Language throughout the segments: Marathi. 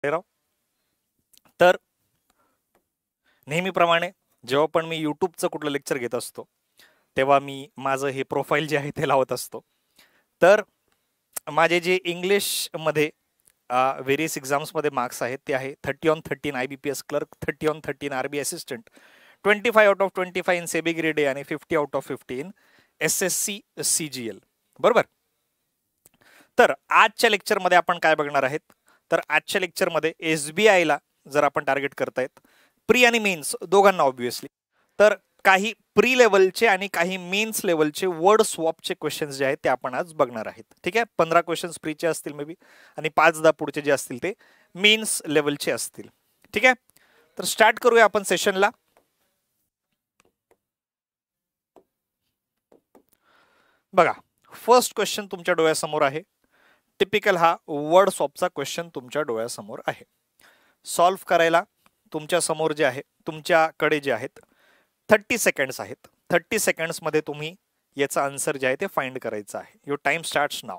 राव. तर नेहमीप्रमाणे जेव्हा पण मी यूट्यूबचं कुठलं लेक्चर घेत असतो तेव्हा मी माझं हे प्रोफाईल जे आहे ते लावत असतो. तर माझे जे इंग्लिशमध्ये व्हेरियस एक्झाम्समध्ये मार्क्स आहेत ते आहे 30/13 IBPS clerk, 30/13 RB assistant, 25/25 in SEBI grade A आणि 50/50 इन SSC CGL. बरोबर. तर आजच्या लेक्चरमध्ये आपण काय बघणार आहेत, तर आजच्या लेक्चरमध्ये SBIला जर आपण टार्गेट करतायत प्री आणि मेन्स दोघांना ऑब्व्हियसली, तर काही प्री लेवलचे आणि काही मेन्स लेवलचे वर्ड स्वॉपचे क्वेश्चन्स जे आहेत ते आपण आज बघणार आहेत. ठीक आहे. 15 क्वेश्चन्स प्रीचे असतील मे बी आणि 5-10 पुढचे जे असतील ते मेन्स लेवलचे असतील. ठीक आहे. तर स्टार्ट करूया आपण सेशनला. बघा, फर्स्ट क्वेश्चन तुमच्या डोळ्यासमोर आहे. टिपिकल हा वर्ड स्वॉपचा क्वेश्चन तुमच्या डोळ्यासमोर आहे. सॉल्व्ह करायला तुमच्या समोर जे आहे, तुमच्याकडे जे आहेत 30 सेकंड्स आहेत. 30 सेकंड्समध्ये तुम्ही याचा आन्सर जे आहे ते फाइंड करायचं आहे. युअर टाइम स्टार्ट्स नाव.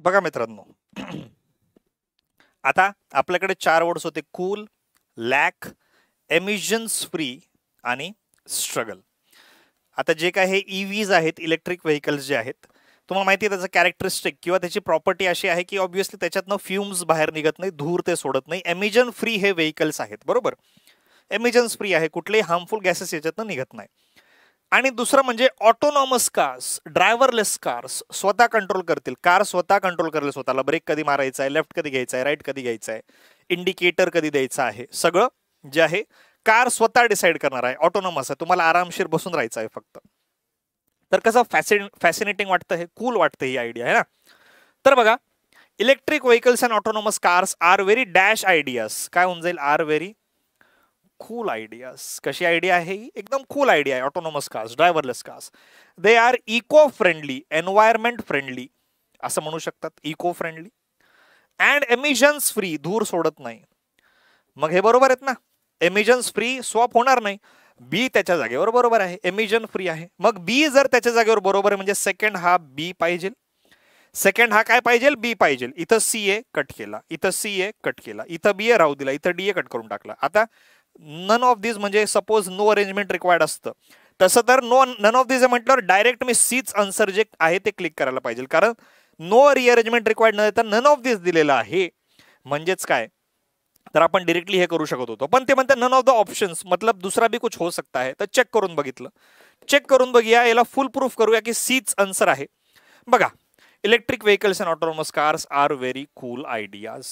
बघा मित्रांनो, आता आपल्याकडे 4 वर्ड्स होते: कूल, लॅक, एमिशन्स फ्री आणि स्ट्रगल. आता जे काय हे ईव्हीज आहेत, इलेक्ट्रिक व्हेकल्स जे आहेत, तुम्हाला माहिती आहे त्याचं कॅरेक्टरिस्टिक किंवा त्याची प्रॉपर्टी अशी आहे की ऑब्व्हियसली त्याच्यातनं फ्युम्स बाहेर निघत नाही, धूर ते सोडत नाही. एमिजन फ्री हे व्हेकल्स आहेत. बरोबर. एमिजन्स फ्री आहे, कुठलेही हार्मफुल गॅसेस याच्यातनं निघत नाही. आणि दुसरं म्हणजे ऑटोनॉमस कार्स, ड्रायव्हरलेस कार्स, स्वतः कंट्रोल करतील. कार स्वतः कंट्रोल करेल स्वतःला. ब्रेक कधी मारायचा आहे, लेफ्ट कधी घ्यायचा आहे, राईट कधी घ्यायचा आहे, इंडिकेटर कधी द्यायचा आहे, सगळं जे आहे कार स्वतः डिसाईड करणार आहे. ऑटोनॉमस आहे, तुम्हाला आरामशीर बसून राहायचं आहे फक्त. तर कसं फॅसिनेटिंग वाटतं हे, कूल वाटतं ही आयडिया आहे ना. तर बघा, electric vehicles and autonomous cars are very dash ideas. काय होऊन जाईल? Are very cool ideas. कशी आयडिया आहे ही? एकदम कूल आयडिया आहे. Autonomous cars, driverless cars. They are eco friendly, environment friendly असं म्हणू शकतात. Eco friendly and emissions free, धूर सोडत नाही. मग हे बरोबर आहेत ना. एमिशन्स फ्री स्वॉप होणार नाही. बी त्याच्या जागेवर बरोबर आहे, एमिजन फ्री आहे. मग बी जर त्याच्या जागेवर बरोबर आहे म्हणजे सेकंड हा बी पाहिजे. सेकंड हा काय पाहिजे? बी पाहिजे. इथं सी ए कट केला, इथं सी ए कट केला, इथं बी ए राहू दिला, इथं डी ए कट करून टाकला. आता नन ऑफ दिस म्हणजे सपोज नो अरेंजमेंट रिक्वायर्ड असतं, तसं तर नन ऑफ दिस म्हटल्यावर डायरेक्ट मी सीच आन्सर जे आहे ते क्लिक करायला पाहिजे, कारण नो रिअरेंजमेंट रिक्वायर्ड न देता नन ऑफ दिस दिलेलं आहे. म्हणजेच काय, तर आपण डिरेक्टली हे करू शकत होतो. पण ते म्हणतात नन ऑफ द ऑप्शन्स, मतलब दुसरा भी कुछ हो सकता है. तर चेक करून बघितलं. चेक करून बघूया, याला फुल प्रूफ करूया की सीच आन्सर आहे. बघा, electric vehicles and autonomous cars are very cool ideas.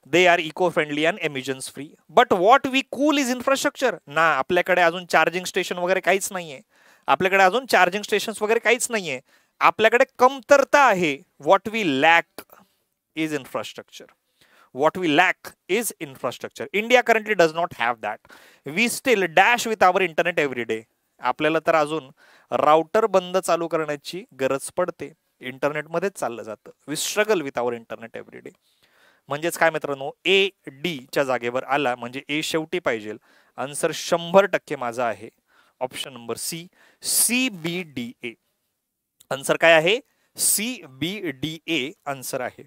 They are eco friendly and emissions free. But what we cool is infrastructure ना. आपल्याकडे अजून चार्जिंग स्टेशन वगैरे काहीच नाहीये. आपल्याकडे अजून चार्जिंग स्टेशन वगैरे काहीच नाहीये. आपल्याकडे कमतरता आहे. What we lack is infrastructure. What we lack is infrastructure. India currently does not have that. We still dash with our internet every day. आपल्याला तर अजून राउटर बंद चालू करण्याची गरज पडते. इंटरनेटमध्येच चाललं जातं. We struggle with our internet every day. म्हणजेच काय मित्रांनो, ए डी च्या जागेवर आला म्हणजे ए शेवटी पाहिजे. आन्सर 100% माझा आहे option number C, CBDA. Answer काय आहे? CBDA आन्सर आहे.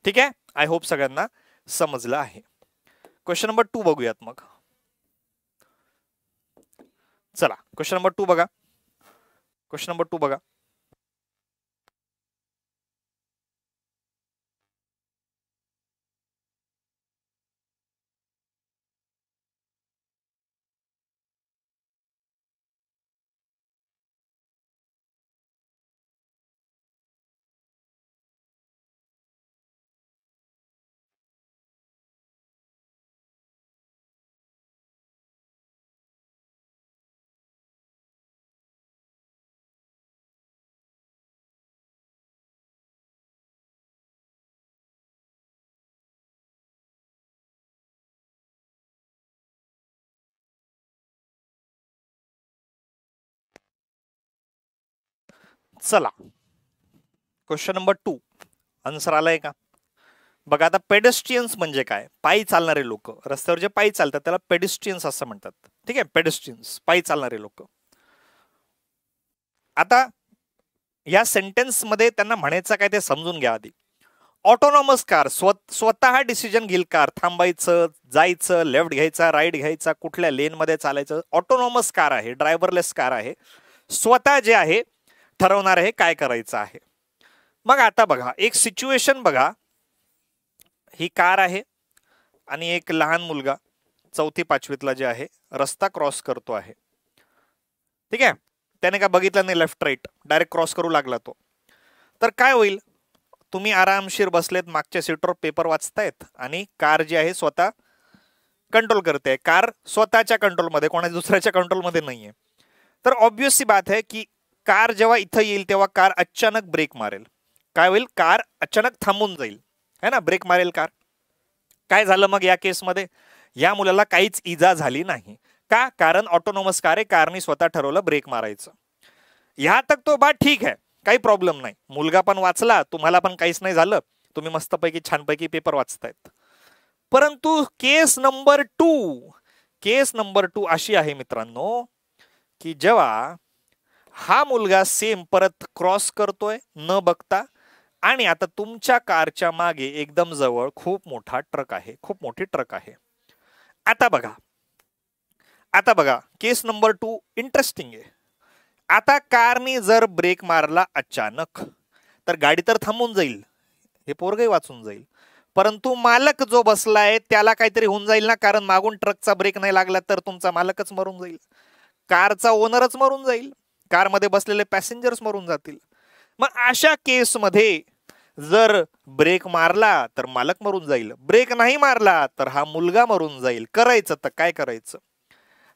ठीक आहे. आय होप सगळ्यांना समजलं आहे. क्वेश्चन नंबर 2 बघूयात मग. चला, क्वेश्चन नंबर 2 बघा. क्वेश्चन नंबर 2 बघा. चला क्वेश्चन नंबर 2 आन्सर आलाय का बघा. आता पेडेस्ट्रियन्स म्हणजे काय? पायी चालणारे लोक, रस्त्यावर जे पायी चालतात त्याला पेडेस्ट्रियन्स असं म्हणतात. ठीक आहे, पेडेस्ट्रियन्स पायी चालणारे लोक. आता या सेंटेन्स मध्ये त्यांना म्हणायचं काय ते समजून घ्या आधी. ऑटोनॉमस कार, स्वतः डिसिजन घेईल कार, थांबायचं, जायचं, लेफ्ट घ्यायचा, राईट घ्यायचा, कुठल्या लेन मध्ये चालायचं. ऑटोनॉमस कार आहे, ड्रायव्हरलेस कार आहे, स्वतः जे आहे ठरवणार आहे काय करायचं आहे. मग आता बघा एक सिच्युएशन बघा. ही कार आहे आणि एक लहान मुलगा 4थी 5वीतला जे आहे रस्ता क्रॉस करतो आहे. ठीक आहे, त्याने काय बघितलं नाही लेफ्ट राईट, डायरेक्ट क्रॉस करू लागला तो. तर काय होईल? तुम्ही आरामशीर बसलेत, मागच्या सीटवर पेपर वाचतायत आणि कार जी आहे स्वतः कंट्रोल करते. कार स्वतःच्या कंट्रोलमध्ये, कोणाच्या दुसऱ्याच्या कंट्रोलमध्ये नाहीये. तर ऑब्वियसली बात आहे की कार जेव्हा इथं येईल तेव्हा कार अचानक ब्रेक मारेल. काय होईल? कार अचानक थांबून जाईल, है ना, ब्रेक मारेल कार. काय झालं मग या केसमध्ये? या मुलाला काहीच इजा झाली नाही. का? कारण ऑटोनॉमस कार आहे, कारने स्वतः ठरवलं ब्रेक मारायचं. ह्या तक तो बात ठीक आहे, काही प्रॉब्लेम नाही. मुलगा पण वाचला, तुम्हाला पण काहीच नाही झालं, तुम्ही मस्तपैकी छानपैकी पेपर वाचतायत. परंतु केस नंबर 2 अशी आहे मित्रांनो की जेव्हा हा मुलगा सेम परत क्रॉस करतोय न बघता आणि आता तुमच्या कारच्या मागे एकदम जवळ खूप मोठा ट्रक आहे, खूप मोठी ट्रक आहे. आता बघा केस नंबर 2 इंटरेस्टिंग आहे. आता कारने जर ब्रेक मारला अचानक तर गाडी तर थांबून जाईल, हे पोरगही वाचून जाईल. परंतु मालक जो बसलाय त्याला काहीतरी होऊन जाईल ना, कारण मागून ट्रकचा ब्रेक नाही लागला तर तुमचा मालकच मरून जाईल, कारचा ओनरच मरून जाईल, कारमध्ये बसलेले पॅसेंजर्स मरून जातील. मग अशा केसमध्ये जर ब्रेक मारला तर मालक मरून जाईल, ब्रेक नाही मारला तर हा मुलगा मरून जाईल. करायचं तर काय करायचं?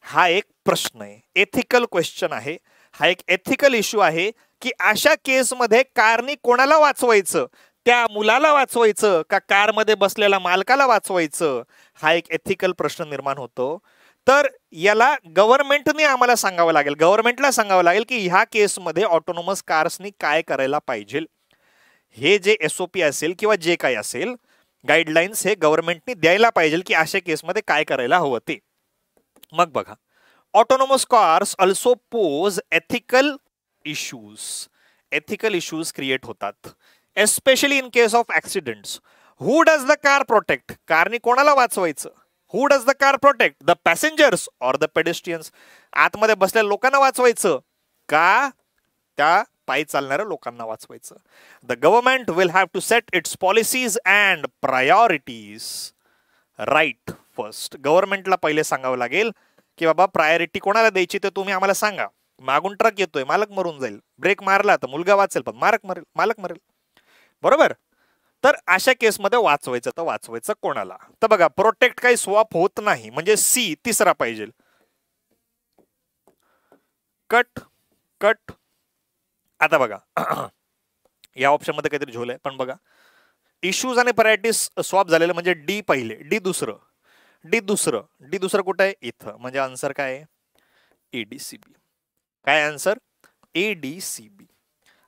हा एक प्रश्न आहे, एथिकल क्वेश्चन आहे. हा एक एथिकल इश्यू आहे की अशा केसमध्ये कारने कोणाला वाचवायचं? त्या मुलाला वाचवायचं का कारमध्ये बसलेल्या मालकाला वाचवायचं? हा एक एथिकल प्रश्न निर्माण होतो. तर याला गव्हर्नमेंटने आम्हाला सांगावं लागेल, गव्हर्नमेंटला सांगावं लागेल की ह्या केसमध्ये ऑटोनॉमस कार्सनी काय करायला पाहिजे. हे जे SOP असेल किंवा जे काही असेल गाईडलाईन्स हे गव्हर्नमेंटने द्यायला पाहिजे की अशा केसमध्ये काय करायला हवं ते. मग बघा, autonomous cars also pose ethical issues create होतात, especially in case of accidents. Who does the car protect? कारने कोणाला वाचवायचं? Who does the car protect? The passengers or the pedestrians? आतमध्ये बसलेल्या लोकांना वाचवायचं का त्या पायी चालणाऱ्या लोकांना वाचवायचं? The government will have to set its policies and priorities right first. गव्हर्नमेंटला पहिले सांगावं लागेल की बाबा प्रायोरिटी कोणाला द्यायची ते तुम्ही आम्हाला सांगा. मागून ट्रक येतोय, मालक मरून जाईल, ब्रेक मारला तर मुलगा वाचेल पण मालक मरेल, बरोबर? तर अशा केसमध्ये वाचवायचं तर वाचवायचं कोणाला? तर बघा प्रोटेक्ट काही स्वॉप होत नाही, म्हणजे सी तिसरा पाहिजे. कट. आता बघा या ऑप्शन मध्ये काहीतरी झोल आहे, पण बघा इश्यूज आणि प्रायोरिटीज स्वॉप झालेलं म्हणजे डी पहिले, डी दुसरं कुठं आहे? इथं. म्हणजे आन्सर काय आहे? ADCB. काय आन्सर? ADCB.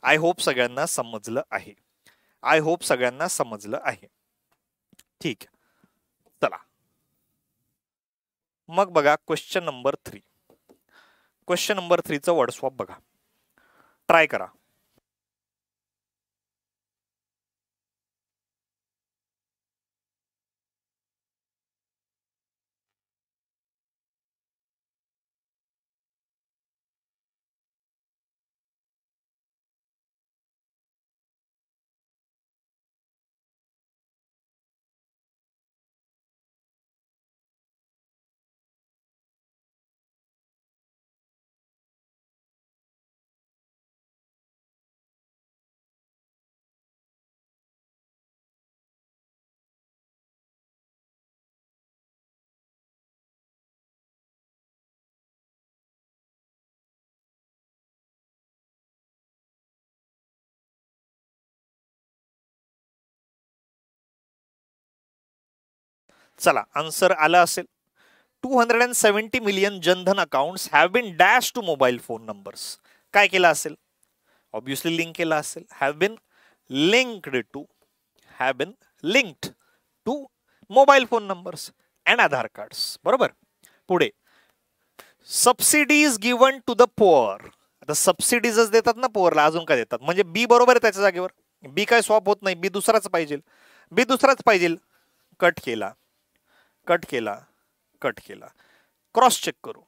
आय होप सगळ्यांना समजलं आहे. ठीक आहे, चला मग बघा क्वेश्चन नंबर 3चं वर्ड स्वॉप बघा, ट्राय करा. चला आन्सर आला असेल. 270 million Jan Dhan accounts have been dash to mobile phone numbers. काय केलं असेल? ऑब्विसली लिंक केला असेल. Have been linked to mobile phone numbers and Aadhaar cards. बरोबर. पुढे subsidies given to the poor. आता सबसिडीजच देतात ना पुअरला, अजून काय देतात? म्हणजे बी बरोबर आहे त्याच्या जागेवर. बी काय स्वॉप होत नाही, बी दुसराच पाहिजे. कट केला, क्रॉस चेक करू.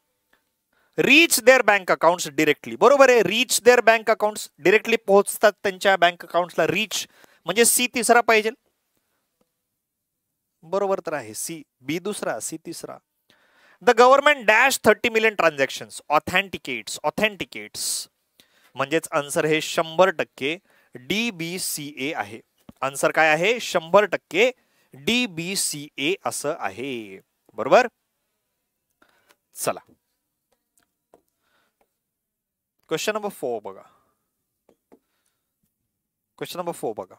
Reach their bank accounts directly. बरोबर आहे, reach their bank accounts, directly पोहोचतात त्यांच्या बँक अकाउंट्सला. रीच म्हणजे सी तिसरा पाहिजे. बरोबर तर आहे सी. बी दुसरा, सी तिसरा. The government dash 30 million transactions authenticates म्हणजेच आन्सर हे 100% DBCA आहे. आन्सर काय आहे? 100% DBCA असं आहे. बरोबर. चला क्वेश्चन नंबर 4 बघा.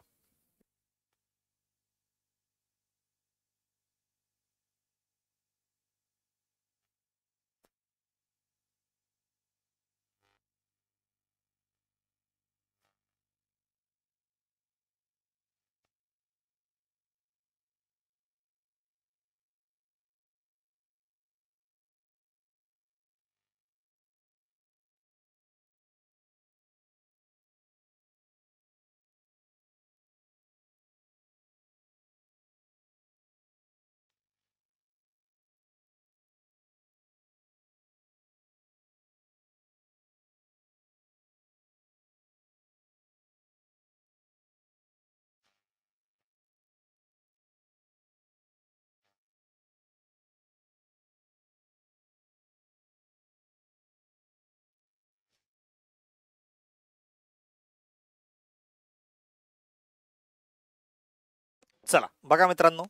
चला बघा मित्रांनो,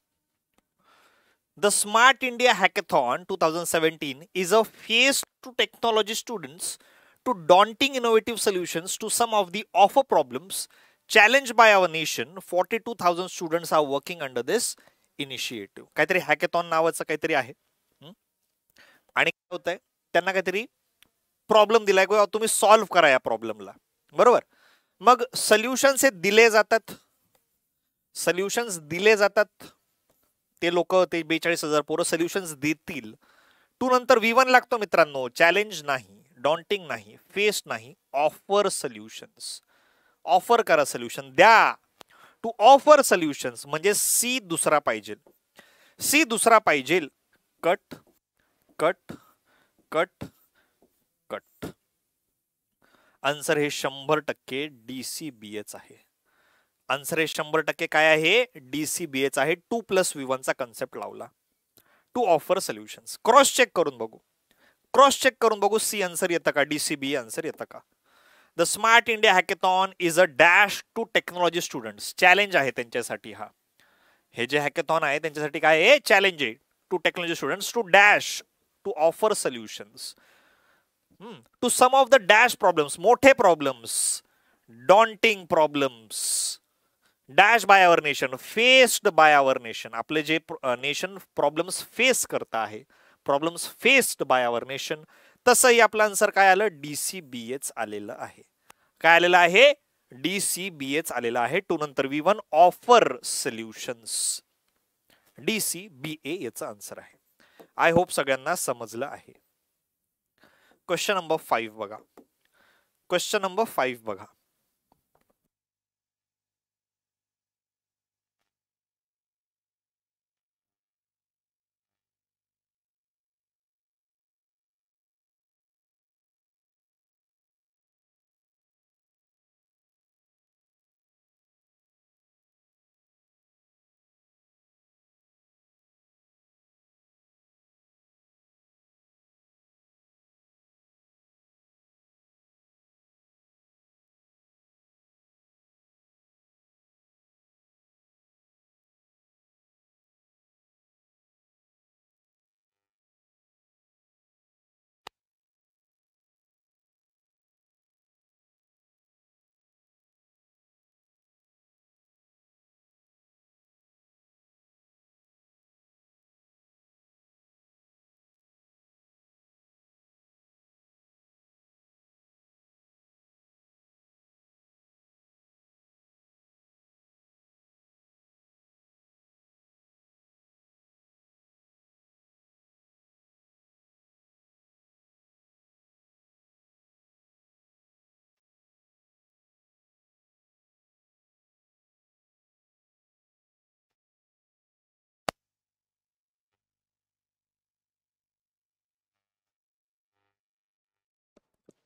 the Smart India hackathon 2017 is a face to technology students to daunting innovative solutions to some of the offer problems challenged by our nation. 42,000 students are working under this initiative. काहीतरी हॅकेथॉन नावाचं काहीतरी आहे. आणि काय होतंय, त्यांना काहीतरी प्रॉब्लेम दिलाय, तुम्ही सॉल्व्ह करा या प्रॉब्लेमला. बरोबर. मग सोल्युशन्स हे दिले जातात, ते लोक, ते 42,000 पोरं सोल्युशन्स देतील. टू नंतर V1 लागतो मित्रांनो. चॅलेंज नाही, डॉन्टिंग नाही, फेस नाही, ऑफर सोल्युशन्स. ऑफर करा, सोल्युशन द्या. टू ऑफर सोल्युशन्स म्हणजे सी दुसरा पाहिजे. Cut cut cut cut. Answer हे 100% DCBAच आहे. आन्सर हे 100% काय आहे? DCBAच आहे. 2+V1 चा कन्सेप्ट लावला. To offer solutions. Cross check करून बघू सी आन्सर येतं का, DCBA आन्सर येतं का. The Smart India Hackathon is a dash to technology students. Challenge आहे त्यांच्यासाठी. हे जे हॅकेथॉन आहे त्यांच्यासाठी काय आहे? चॅलेंज आहे. To technology students to dash to offer solutions to some of the dash problems. मोठे problems, daunting problems, dash by our nation, faced by our nation. आपले जे नेशन प्रॉब्लेम्स फेस करत आहे, problems faced by our nation. तसंही आपलं आन्सर काय आलं? DCBAच आलेलं आहे. काय आलेलं आहे? DCBAच आलेलं आहे. टू नंतर V1 ऑफर सोल्युशन्स. DCBA याचा आन्सर आहे. आय होप सगळ्यांना समजलं आहे. क्वेश्चन नंबर 5 बघा.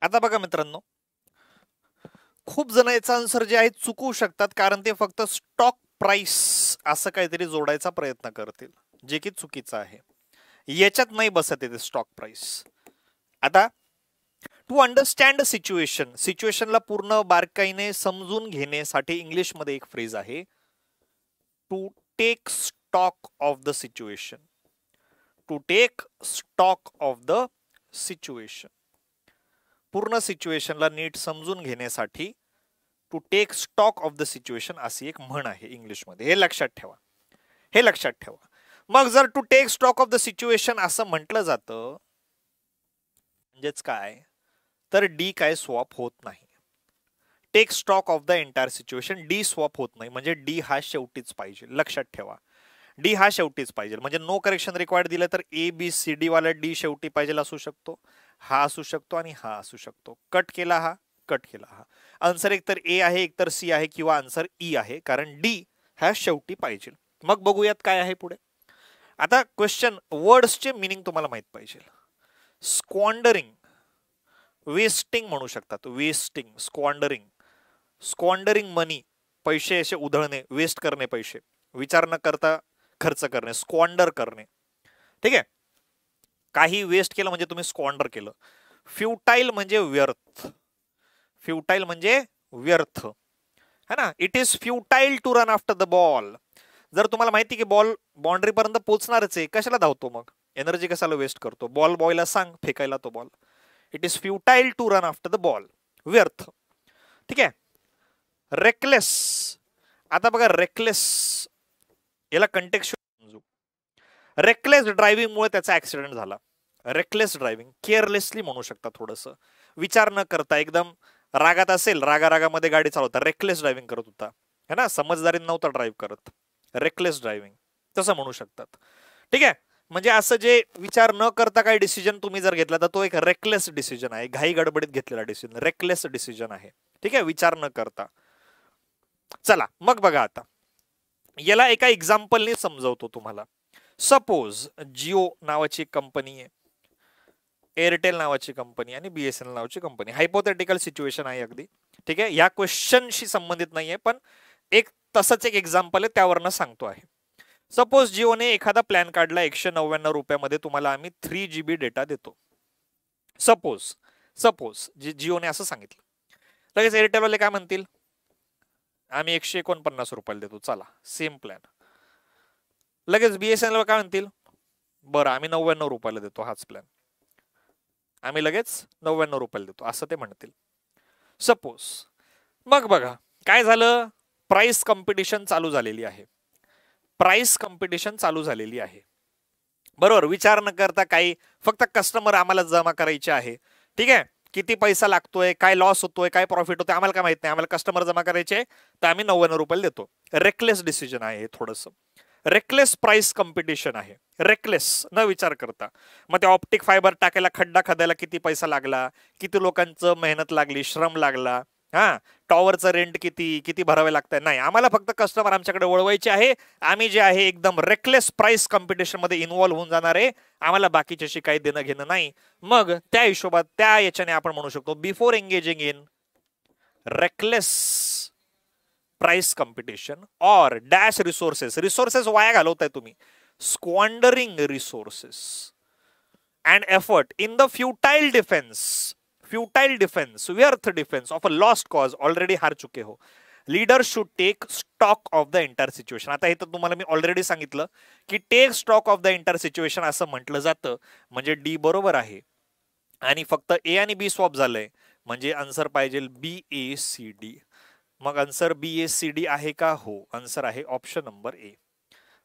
आता बघा मित्रांनो, खूप जण याचा आन्सर जे आहे चुकवू शकतात, कारण ते फक्त स्टॉक प्राइस असं काहीतरी जोडायचा प्रयत्न करतील, जे की चुकीचं आहे. याच्यात नाही बसत येते स्टॉक प्राइस. आता टू अंडरस्टँड सिच्युएशन, सिच्युएशनला पूर्ण बारकाईने समजून घेण्यासाठी इंग्लिशमध्ये एक फ्रेज आहे, to take stock of the situation. To take stock of the situation, पूर्ण सिच्युएशनला नीट समजून घेण्यासाठी to take stock of the situation अशी एक म्हण आहे इंग्लिशमध्ये. हे लक्षात ठेवा, हे लक्षात ठेवा. मग जर to take stock of the situation असं म्हटलं जातं, म्हणजेच काय, तर डी काय स्वॉप होत नाही. Take stock of the entire situation, D swap होत नाही, म्हणजे डी हा शेवटीच पाहिजे. लक्षात ठेवा, डी हा शेवटीच पाहिजे. म्हणजे नो करेक्शन रिक्वायर्ड दिलं तर ए बी सी डी वाला डी शेवटी पाहिजे असू शकतो, हा असू शकतो आणि हा असू शकतो. कट केला हा, कट केला हा. आन्सर एकतर ए आहे, एकतर सी आहे, किंवा आन्सर ई आहे, कारण डी हा शेवटी पाहिजे. मग बघूयात काय आहे पुढे. आता क्वेश्चन, वर्ड्सचे मिनिंग तुम्हाला माहित पाहिजे. स्क्वॉन्डरिंग, वेस्टिंग म्हणू शकतात. वेस्टिंग, स्क्वॉन्डरिंग, स्क्वॉन्डरिंग मनी, पैसे असे उधळणे, वेस्ट करणे, पैसे विचार न करता खर्च करणे, स्क्वॉन्डर करणे. ठीक आहे, काही वेस्ट केलं म्हणजे तुम्ही स्क्वॉन्डर केलं. फ्युटाईल म्हणजे व्यर्थ, फ्युटाईल म्हणजे व्यर्थ, है ना. It is futile to run after the ball. जर तुम्हाला माहिती की बॉल बाउंड्री पर्यंत पोहोचणारच आहे, कशाला धावतो मग, एनर्जी कशाला वेस्ट करतो. बॉल बॉयला सांग फेकायला तो ball. It is futile to run after the ball, व्यर्थ. ठीक आहे. रेकलेस, आता बघा रेकलेस, याला कंटेक्स्ट समजू. रेकलेस ड्रायव्हिंग मुळे त्याचा ऍक्सिडेंट झाला. रेकलेस ड्रायव्हिंग, केअरलेसली म्हणू शकता, थोडस विचार न करता, एकदम रागात असेल, रागामध्ये गाडी चालवता, रेकलेस ड्रायव्हिंग करत होता, है ना, समजदारी नव्हता ड्राईव्ह करत, रेकलेस ड्रायव्हिंग तसं म्हणू शकतात. ठीक आहे, म्हणजे असं जे विचार न करता काही डिसिजन तुम्ही जर घेतला तर तो एक रेकलेस डिसिजन आहे, घाई गडबडीत घेतलेला डिसिजन, रेकलेस डिसिजन आहे. ठीक आहे, विचार न करता. चला मग बघा, आता याला एका एक्झाम्पलने समजवतो तुम्हाला. सपोज जिओ नावाची कंपनी आहे, एअरटेल नावाची कंपनी आणि बीएसएनएल नावाची कंपनी. हायपोथेटिकल सिच्युएशन आहे अगदी. ठीक आहे, या क्वेश्चनशी संबंधित नाहीये, पण एक तसंच एक एक्झाम्पल आहे, त्यावरनं सांगतो आहे. सपोज जिओने एखादा प्लॅन काढला, 199 रुपयामध्ये तुम्हाला आम्ही 3 GB डेटा देतो. सपोज सपोज जिओने असं सांगितलं. लगेच एअरटेलवाले काय म्हणतील, आम्ही 149 रुपयाला देतो, चला सेम प्लॅन. लगेच बीएसएनएल काय म्हणतील, बरं आम्ही 99 रुपयाला देतो हाच प्लॅन, आम्ही लगेच 99 रुपयाला देतो, असं ते म्हणतील. सपोज. मग बघा काय झालं, प्राइस कॉम्पिटिशन चालू झालेली आहे, प्राइस कॉम्पिटिशन चालू झालेली आहे, बरोबर. विचार न करता काही, फक्त कस्टमर आम्हाला जमा करायचे आहे. ठीक आहे, किती पैसा लागतोय, काय लॉस होतोय, काय प्रॉफिट होतोय आम्हाला काय माहित नाही, आम्हाला कस्टमर जमा करायचे, तर आम्ही 99 रुपयाला देतो. रेकलेस डिसिजन आहे, थोडंसं रेकलेस प्राइस कॉम्पिटिशन आहे, रेकलेस, न विचार करता. मग ते ऑप्टिक फायबर टाकायला, खड्डा खदायला किती पैसा लागला, किती लोकांचं मेहनत लागली, श्रम लागला, हा टॉवरचं रेंट किती किती भरावे लागतंय, नाही, आम्हाला फक्त कस्टमर आमच्याकडे वळवायचे आहे. आम्ही जे आहे एकदम रेकलेस प्राइस कॉम्पिटिशन मध्ये इन्व्हॉल्व्ह होऊन जाणार आहे, आम्हाला बाकीच्याशी काही देणं घेणं नाही. मग त्या हिशोबात, त्या याच्याने आपण म्हणू शकतो, before engaging in reckless price competition और डॅश रिसोर्सेस, रिसोर्सेस वाया घालवताय तुम्ही, squandering resources and effort in the futile defence, व्यर्थ defence of a lost cause, already हार चुके हो. Leader should take stock of the entire situation. आता हे तर तुम्हाला मी ऑलरेडी सांगितलं की take stock of the entire situation असं म्हटलं जातं, म्हणजे डी बरोबर आहे, आणि फक्त ए आणि बी स्वॉप झालंय, म्हणजे आन्सर पाहिजे बी ए सी डी. मग answer B A C D आहे का, हो, आन्सर आहे ऑप्शन नंबर ए.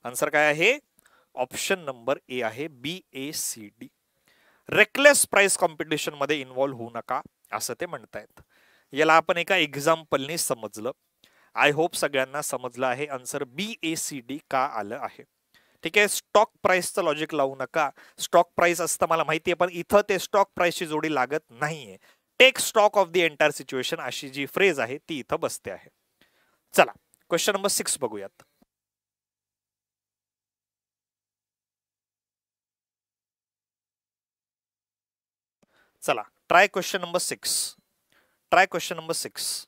आन्सर काय आहे, ऑप्शन नंबर ए आहे, B A C D. Reckless price competition मध्ये इन्व्हॉल्व्ह होऊ नका असं ते म्हणतायत. याला आपण एका एक्झाम्पलने समजलं. आय होप सगळ्यांना समजलं आहे answer B A C D का आलं आहे. ठीक आहे, स्टॉक प्राइसचं लॉजिक लावू नका, स्टॉक प्राइस असतं मला माहितीये, पण इथं ते स्टॉक प्राइसची जोडी लागत नाहीये. Take stock of the entire situation अशी जी फ्रेज आहे ती इथं बसते आहे. चला क्वेश्चन नंबर 6 बघूयात. चला try question number 6. Try question number 6.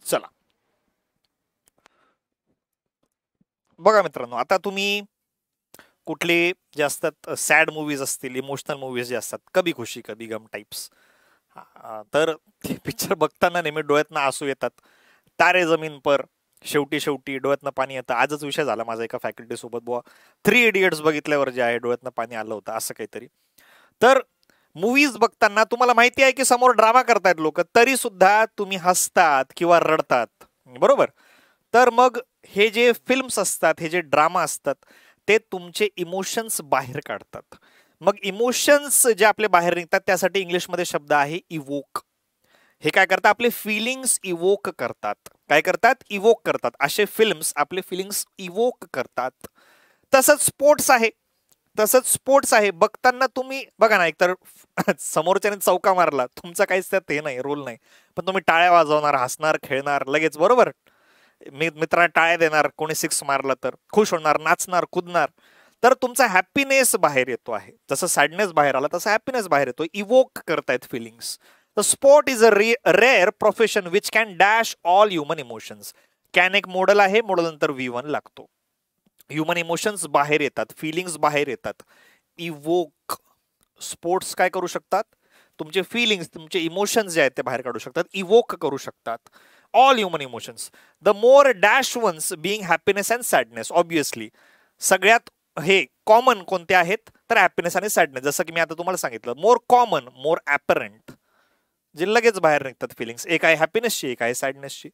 चला बघा मित्रांनो, आता तुम्ही कुठले जे असतात सॅड मूवीज असतील, इमोशनल मूवीज जे असतात, कभी खुशी कभी गम टाइप्स, तर ते पिक्चर बघताना नेहमी डोळ्यातनं आसू येतात. तारे जमीन पर, शेवटी शेवटी डोळ्यातनं पाणी येतं. आजच विषय झाला माझा एका फॅकल्टी सोबत, बुवा 3 इडियट्स बघितल्यावर जे आहे डोळ्यातनं पाणी आलं होतं, असं काहीतरी. तर मूवीज बघताना तुम्हाला माहिती आहे की समोर ड्रामा करतायत लोक, तरी सुद्धा तुम्ही हसतात किंवा रडतात, बरोबर? तर मग हे जे फिल्म्स असतात, हे जे ड्रामा असतात, ते तुमचे इमोशन्स बाहेर काढतात. मग इमोशन्स जे आपले बाहेर निघतात त्यासाठी इंग्लिशमध्ये शब्द आहे इवोक. हे काय करतात? आपले फिलिंग्स इवोक करतात. काय करतात? इवोक करतात. असे फिल्म्स आपले फिलिंग्स इवोक करतात. तसंच स्पोर्ट्स आहे. तसंच स्पोर्ट्स आहे. बघताना तुम्ही बघा ना, एकतर समोरच्याने चौका मारला, तुमचा काहीच त्यात हे नाही, रोल नाही, पण तुम्ही टाळ्या वाजवणार, हसणार, खेळणार लगेच, बरोबर? मित्रांना टाळ्या देणार, कोणी सिक्स मारला तर खुश होणार, नाचणार, कुदणार. तर तुमचा हॅपीनेस बाहेर येतो आहे. जसं सॅडनेस बाहेर आला तसं हॅपीनेस बाहेर येतो. इवोक करतायत feelings. The sport is a rare profession which can dash all human emotions. Can एक मॉडल आहे, मॉडल नंतर V1 लागतो. ह्युमन इमोशन्स बाहेर येतात, फिलिंग्स बाहेर येतात. इवोक स्पोर्ट्स काय करू शकतात? तुमचे फिलिंग्स, तुमचे इमोशन्स जे आहेत ते बाहेर काढू शकतात, इवोक करू शकतात. All human emotions. The more dash ones being happiness and sadness. Obviously सगळ्यात हे कॉमन कोणते आहेत? तर हॅपीनेस आणि सॅडनेस. जसं की मी आता तुम्हाला सांगितलं, मोर कॉमन, मोर ॲपरंट, जे लगेच बाहेर निघतात फिलिंग्स. एक आहे हॅपीनेसची, एक आहे सॅडनेसची.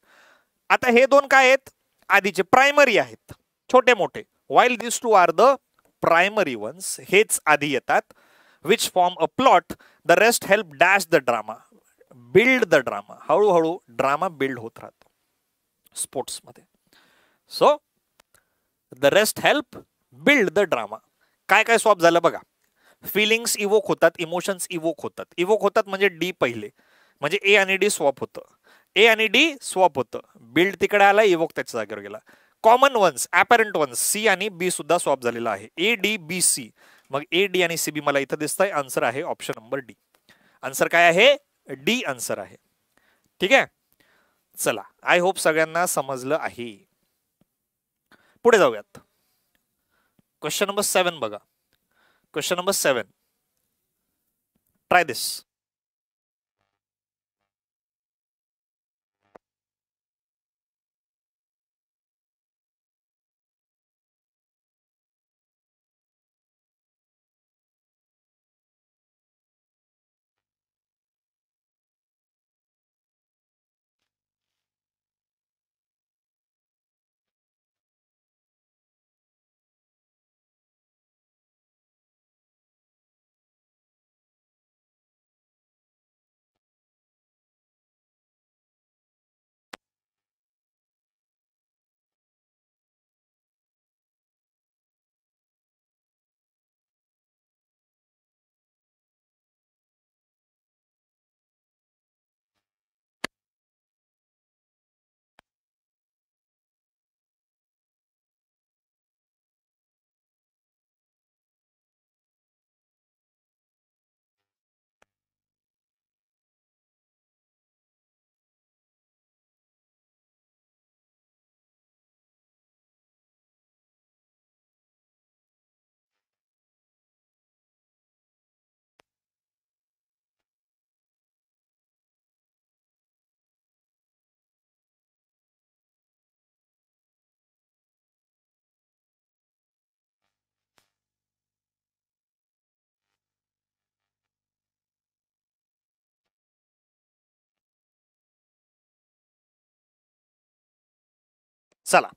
आता हे दोन काय आहेत? आधीचे प्रायमरी आहेत, छोटे मोठे. While this two are the primary ones, हेच आधी येतात. Which form a plot, the rest help dash the drama, build the drama. हळूहळू ड्रामा बिल्ड होत राहतो स्पोर्ट्समध्ये. So the rest help build the drama. काय काय स्वॉप झालं बघा. फिलिंग्स इवोक होतात, इमोशन्स इवोक होतात. इवोक होतात म्हणजे डी पहिले, म्हणजे ए आणि डी स्वॉप होतं. ए आणि डी स्वॉप होतं. बिल्ड तिकडे आला, इवोक त्याच्या जागेवर गेला. Common ones, apparent ones, C आणि बी सुद्धा स्वॉप झालेला आहे. A D B C. मग ए डी आणि सी बी मला इथं दिसतंय. आन्सर आहे ऑप्शन नंबर डी. आन्सर काय आहे? डी आन्सर आहे. ठीक आहे, चला, आय होप सगळ्यांना समजलं आहे. पुढे जाऊयात. क्वेश्चन नंबर 7 बघा. Question number 7. ट्राय दिस. चला,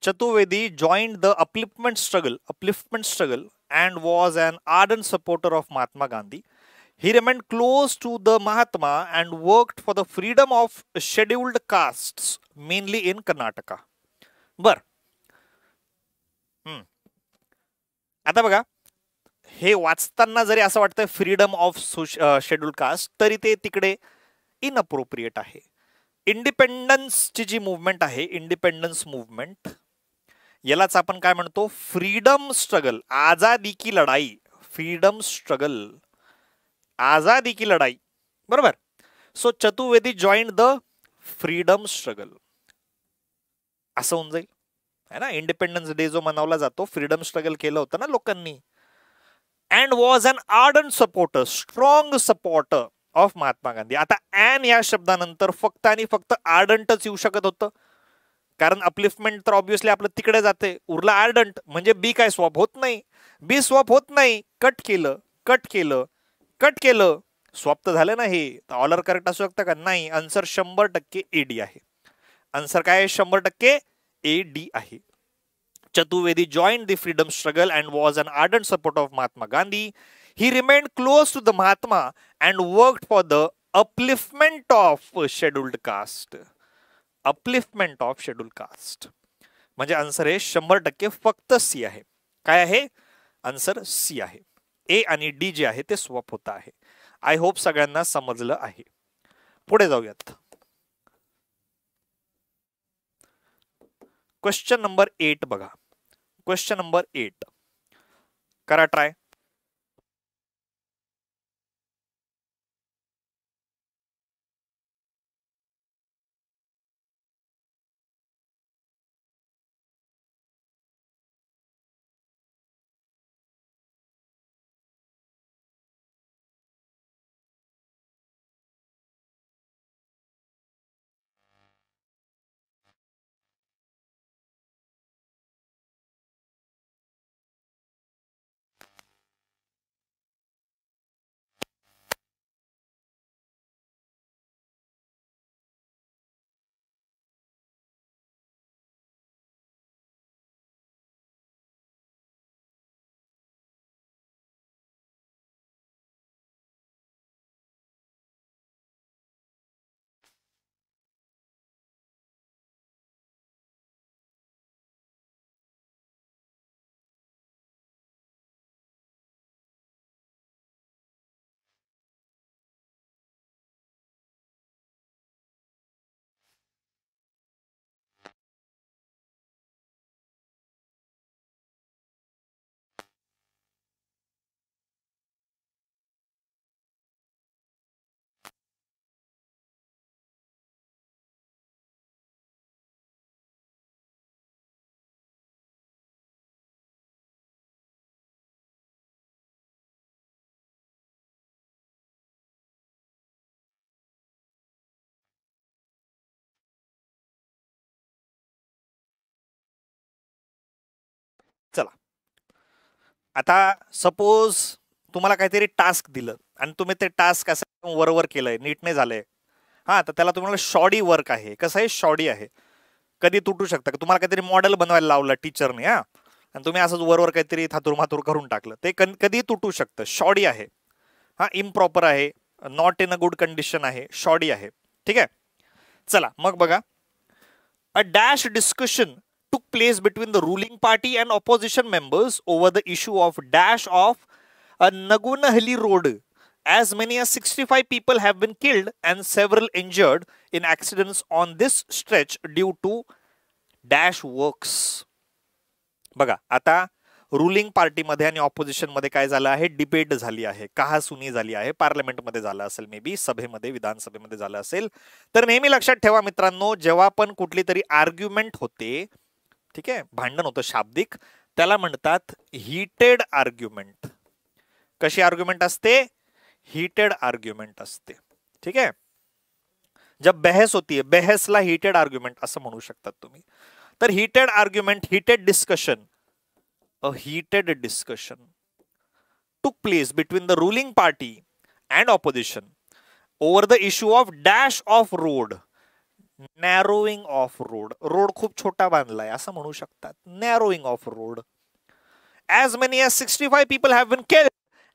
Chaturvedi joined the upliftment struggle and was an ardent supporter of Mahatma Gandhi. He remained close to the Mahatma and worked for the freedom of scheduled castes, mainly in Karnataka. बर, आता बघा, हे वाचताना जरी असं वाटतं फ्रीडम ऑफ शेड्यूल्ड कास्ट, तरी ते तिकडे इनअप्रोप्रिएट आहे. इंडिपेंडन्सची जी मुवमेंट आहे, इंडिपेंडन्स मुवमेंट, यालाच आपण काय म्हणतो, फ्रीडम स्ट्रगल, आजादी की लढाई. फ्रीडम स्ट्रगल, आजादी की लढाई, बरोबर. So Chaturvedi joined the freedom struggle, असं होऊन जाईल है ना. इंडिपेंडन्स डे जो मनवला जातो, फ्रीडम स्ट्रगल केलं होतं ना लोकांनी. And was an ardent supporter, strong supporter of Mahatma Gandhi. आता अँड या शब्दानंतर फक्त आणि फक्त आर्डंटच येऊ शकत होतं, कारण अपलिफ्टमेंट तर ऑब्व्हियसली आपलं तिकडे जाते, उरला आर्डंट, म्हणजे बी काय स्वॅप होत नाही, बी स्वॅप होत नाही, कट केलं, कट केलं, कट केलं, स्वॅप तर झालं ना. हे ऑलर करेक्ट असू शकतं का? नाही. आन्सर 100% एडी आहे. आन्सर काय आहे? 100% एडी आहे. Chaturvedi joined the freedom struggle and was an ardent supporter of Mahatma Gandhi. He remained close to the Mahatma and worked for the upliftment of scheduled caste. Upliftment of schedule caste, म्हणजे आन्सर हे 100% फक्त सी आहे. काय आहे? आन्सर सी आहे. ए आणि डी जे आहे ते स्वॅप होत आहे. आय होप सगळ्यांना समजलं आहे. पुढे जाऊयात. क्वेश्चन नंबर 8 बघा. क्वेश्चन नंबर 8 करा ट्राय. चला, आता सपोज तुम्हाला काहीतरी टास्क दिलं आणि तुम्ही ते टास्क असं वरवर केलंय, नीट नाही झालंय. हा, तर त्याला तुम्हाला शॉडी वर्क आहे. कसं आहे? शॉडी आहे. कधी तुटू शकतं. तुम्हाला काहीतरी मॉडेल बनवायला लावलं टीचरने, हा, आणि तुम्ही असंच वरवर काहीतरी थातूर माथूर करून टाकलं, ते कधी तुटू शकतं. शॉडी आहे. हा, इम्प्रॉपर आहे, not in a good condition आहे, शॉडी आहे. ठीक आहे. चला मग बघा. A dash discussion took place between the ruling party and opposition members over the issue of dash of a Nagunahalli road. As many as 65 people have been killed and several injured in accidents on this stretch due to dash works. बघा, आता रुलिंग पार्टीमध्ये आणि ऑपोजिशन मध्ये काय झालं आहे? डिबेट झाली आहे, कहासुनी झाली आहे. पार्लमेंटमध्ये झालं असेल, मे बी सभेमध्ये, विधानसभेमध्ये झालं असेल. तर नेहमी लक्षात ठेवा मित्रांनो, जेव्हा पण कुठली तरी आर्ग्युमेंट होते, ठीक आहे, भांडण होतं शाब्दिक, त्याला म्हणतात हीटेड आर्ग्युमेंट. कशी आर्ग्युमेंट असते? हीटेड आर्ग्युमेंट असते. ठीक आहे. जब बहस होती है, बहसला हीटेड आर्ग्युमेंट असं म्हणू शकतात तुम्ही. तर heated argument, heated discussion, a heated discussion took place between the ruling party and opposition over the issue of dash of road. Narrowing of road. Road खूप छोटा बांधलाय असं म्हणू शकतात. Narrowing of road. As many as 65 people have been killed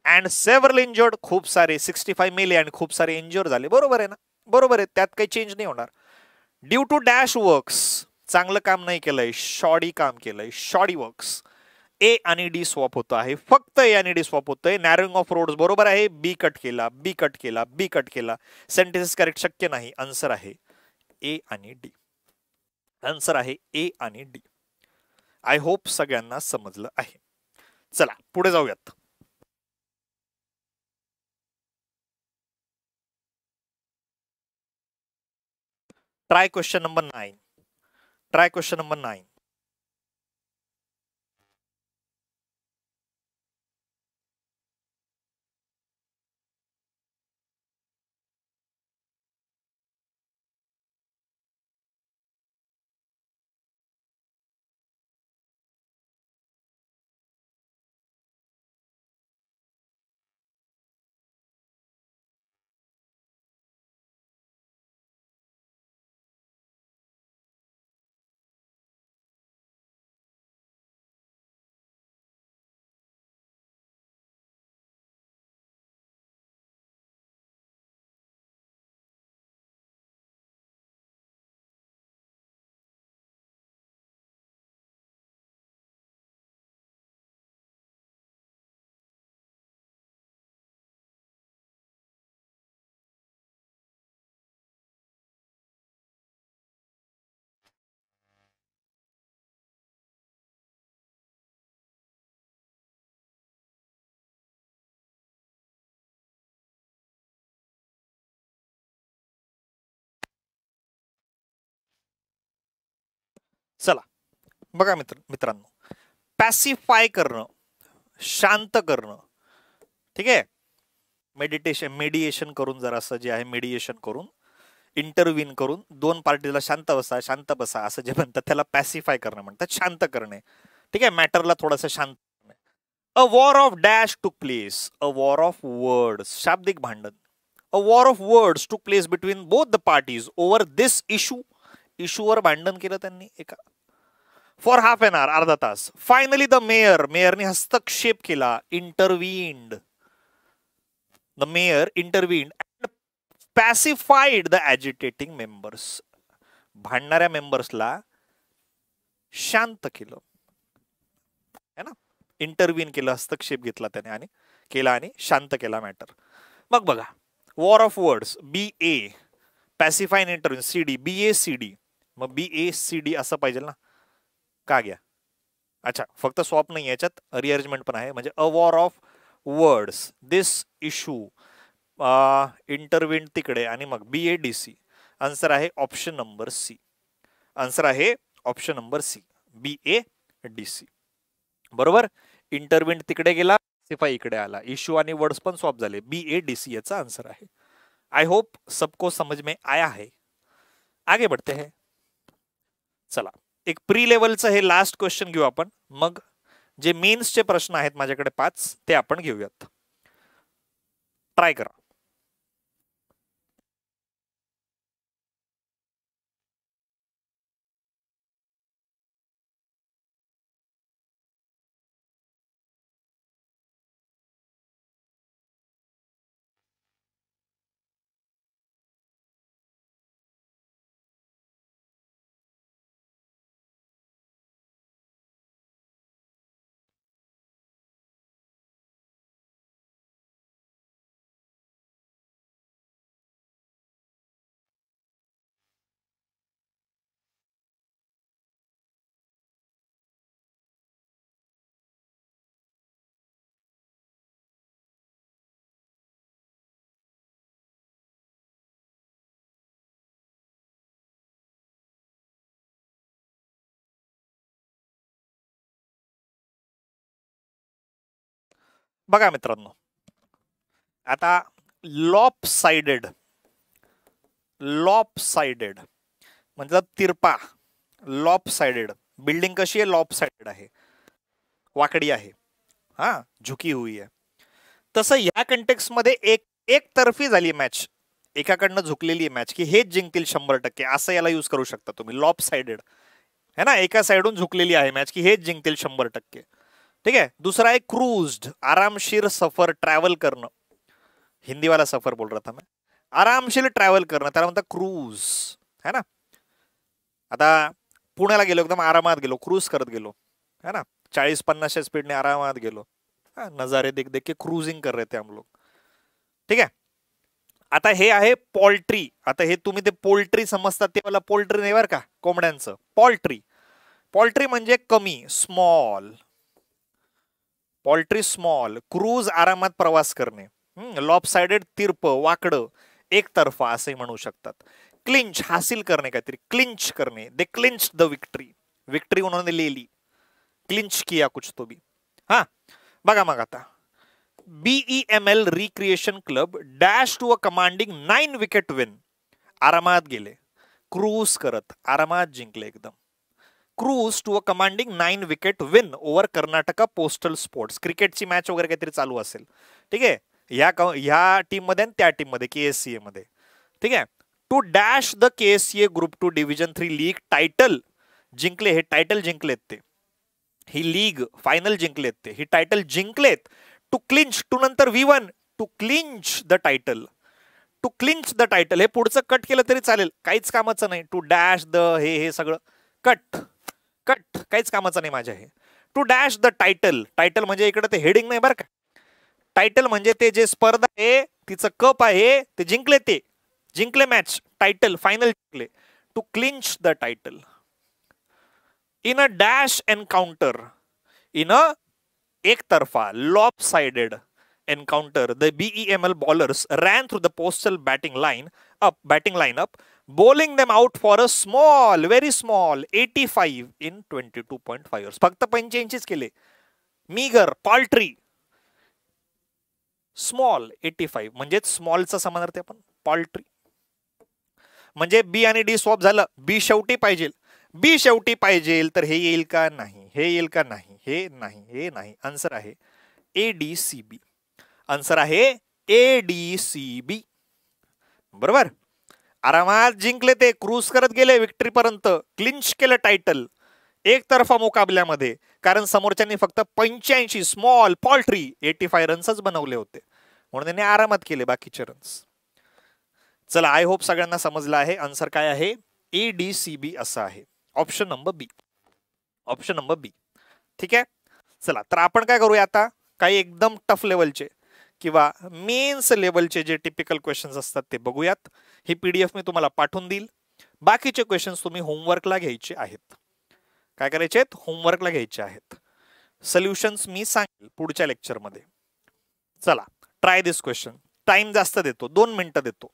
and several injured. खूप सारे 65 मेले आणि खूप सारे इंजर्ड झाले. बरोबर आहे ना? बरोबर आहे, त्यात काही चेंज नाही होणार. Due to dash works. चांगलं काम नाही केलंय, शॉडी काम केलंय, शॉडी वर्क्स. ए आणि डी स्वॉप होत आहे, फक्त ए आणि डी स्वॉप होतंय. नॅरोइंग ऑफ रोड्स बरोबर आहे. बी कट केला, बी कट केला, बी कट केला. सेंटेन्स करेक्ट शक्य नाही. आन्सर आहे ए आणि डी. आन्सर आहे ए आणि डी. आय होप सगळ्यांना समजलं आहे. चला पुढे जाऊयात. Try question number 9. Try question number 9. चला बघा मित्रांनो, पॅसिफाय करणं, शांत करणं, ठीक आहे. मेडिएशन करून जरासं जे आहे, मेडिएशन करून, इंटरव्हीन करून दोन पार्टीला शांत बसा असं जे म्हणतात त्याला पॅसिफाय करणं म्हणतात, शांत करणे. ठीक आहे, मॅटरला थोडंसं शांत करणे. A war of dash took place. A war of words, शाब्दिक भांडण. A war of words took place between both the parties over this issue. इशूवर भांडण केलं त्यांनी एका. फॉर हाफ एन आवर, अर्धा तास. फायनली द मेयरने हस्तक्षेप केला, intervened. The mayor intervened and pacified the agitating members. भांडणाऱ्या मेंबर्सला शांत केलं है ना. इंटरव्हीन केलं, हस्तक्षेप घेतला त्याने आणि शांत केला मॅटर. मग बघा, war of words, B A, pacify interview C D, B A C D. मग बी ए सी डी असं पाहिजे ना, का घ्या. अच्छा, फक्त स्वॉप नाही, याच्यात रिअरेंजमेंट पण आहे. म्हणजे a war of words, this issue, intervene तिकडे, आणि मग B A D C. Answer आहे ऑप्शन नंबर सी. आन्सर आहे option number C, B A D C. बरोबर. इंटरव्हीन तिकडे गेला, पॅसिफाय इकडे आला, इशू आणि वर्ड्स पण स्वॉप झाले. बी ए डी सी याचा आन्सर आहे. आई होप सबको समझ में आया है. आगे बढ़ते हैं. चला, एक प्री लेवलचं हे लास्ट क्वेश्चन घेऊ आपण, मग जे मेन्सचे प्रश्न आहेत माझ्याकडे 5 ते आपण घेऊयात. ट्राय करा. बघा मित्रांनो, आता लॉपसाइडेड म्हणजे तिरपा. लॉपसाइडेड बिल्डिंग कशी आहे? लॉपसाइडेड आहे, वाकडी आहे, हा, झुकी हुई आहे. तसं या कंटेक्स्ट मध्ये एक तर्फी झाली मॅच, एकाकडनं झुकलेली आहे मॅच की हेच जिंकतील 100%, असं याला यूज करू शकता तुम्ही. लॉप साइडेड है ना, एका साइडून झुकलेली आहे मॅच की हेच जिंकतील 100%. ठीक आहे. दुसरा आहे क्रूज्ड, आरामशीर सफर, ट्रॅव्हल करणं. हिंदी वाला सफर बोल रहा था मैं. आरामशीर ट्रॅव्हल करणं त्याला म्हणतात क्रूज, है ना. आता पुण्याला गेलो, एकदम आरामात गेलो, क्रूज करत गेलो, है ना, 40-50 स्पीडने आरामात गेलो. नजारे देख देख के क्रूजिंग कर रहे थे हम लोग. ठीक आहे. आता हे आहे पोल्ट्री. आता हे तुम्ही ते पोल्ट्री समजतात ते मला पोल्ट्री नाही बरं का, कोंबड्यांचं. पोल्ट्री, पोल्ट्री म्हणजे कमी, स्मॉल. Poultry small. क्रूज आरामात प्रवास करणे. लॉपसाइडेड तिरप, वाकडं, एकतर्फा असंही म्हणू शकतात. क्लिंच, हासिल करणे काहीतरी, क्लिंच करणे. दे क्लिंच द विक्ट्री, विक्ट्री उन्होंने ले ली, क्लिंच किया कुछ तो भी. हा बघा मग आता, BEML recreation club dash to a commanding 9 wicket win. आरामात गेले, क्रूज करत आरामात जिंकले एकदम. Cruise to a commanding 9 wicket win over Karnataka postal sports. क्रिकेटची मॅच वगैरे काहीतरी चालू असेल. ठीक आहे. ह्या टीम मध्ये आणि त्या टीम मध्ये, KSCA मध्ये. ठीक आहे. To dash the KSCA group 2 division 3 league title. जिंकले, हे टायटल जिंकलेत ते. ही लीग फायनल जिंकलेत ते, ही टायटल जिंकलेत. टू क्लिंच, टू नंतर V1, to clinch the title. To clinch the title, हे पुढचं कट केलं तरी चालेल, काहीच कामाचं नाही. टू डॅश द हे सगळं कट कट, काहीच कामाचं नाही माझ्या हे. To dash the title, title म्हणजे इकडे ते हेडिंग नाही बरं का. टायटल म्हणजे ते जे स्पर्धा आहे, तिचं कप आहे, ते जिंकले, ते जिंकले मॅच, टायटल फायनल जिंकले. To clinch the title. In a dash encounter, in a एकतर्फा, lopsided encounter, the BEML bowlers ran through the postal batting lineup, bowling them out for a small, very small 85 in 22.5 overs. फक्त 85 केले. मीगर, पॉल्ट्री, स्मॉल 85 म्हणजे स्मॉलचा समानार्थी आपण पॉल्ट्री. म्हणजे बी आणि डी स्वॉप झालं. बी शेवटी पाहिजे, बी शेवटी पाहिजे, तर हे येईल का नाही, हे येईल का नाही, हे नाही, हे नाही. आन्सर आहे ADCB. आन्सर आहे ADCB. बरोबर. आरामात जिंकले ते, क्रूज करत गेले विक्ट्री पर्यंत, क्लिंच केलं टायटल एकतर्फा मुकाबल्यामध्ये, कारण समोरच्यांनी फक्त 85 स्मॉल पॉल्ट्री 85 रन्सच बनवले होते, म्हणून त्यांनी आरामात केले बाकीचे रन्स. चला, आय होप सगळ्यांना समजलं आहे. आन्सर काय आहे, ADCB असं आहे. ऑप्शन नंबर बी, ऑप्शन नंबर बी. ठीक आहे. चला, तर आपण काय करूया आता, काही एकदम टफ लेवलचे किंवा मेन्स लेवलचे जे टिपिकल क्वेश्चन्स असतात ते बघूयात. ही PDF मी तुम्हाला पाठवून देईल. बाकीचे क्वेश्चन्स तुम्ही होमवर्कला घ्यायचे आहेत. काय करायचे आहेत, होमवर्कला घ्यायचे आहेत. सोल्युशन्स मी सांगेल पुढच्या लेक्चरमध्ये. चला, ट्राय दिस क्वेश्चन. टाइम जास्त देतो, 2 मिनिटं देतो.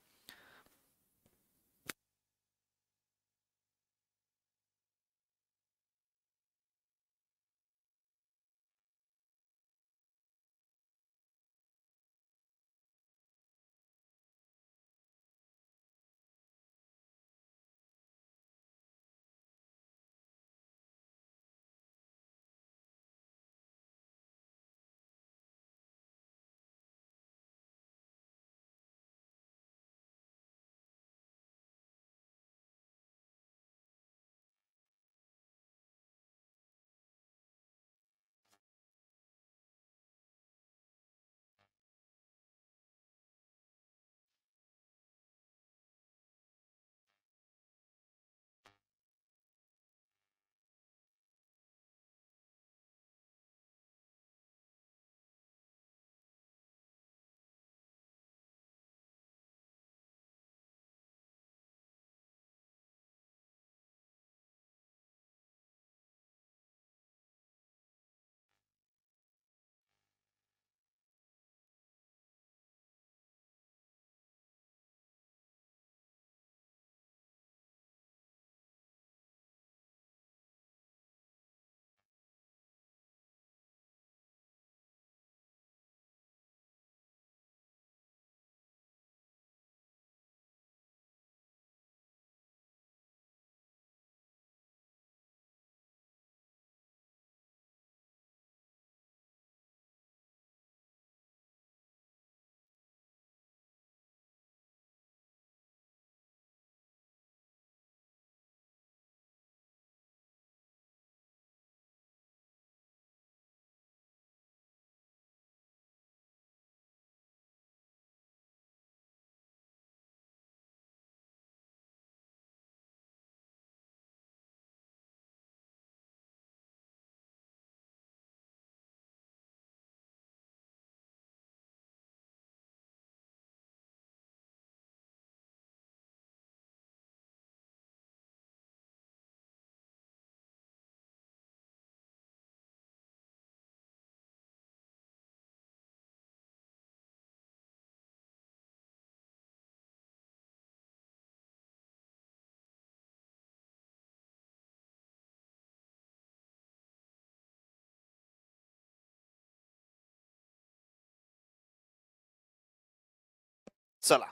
चला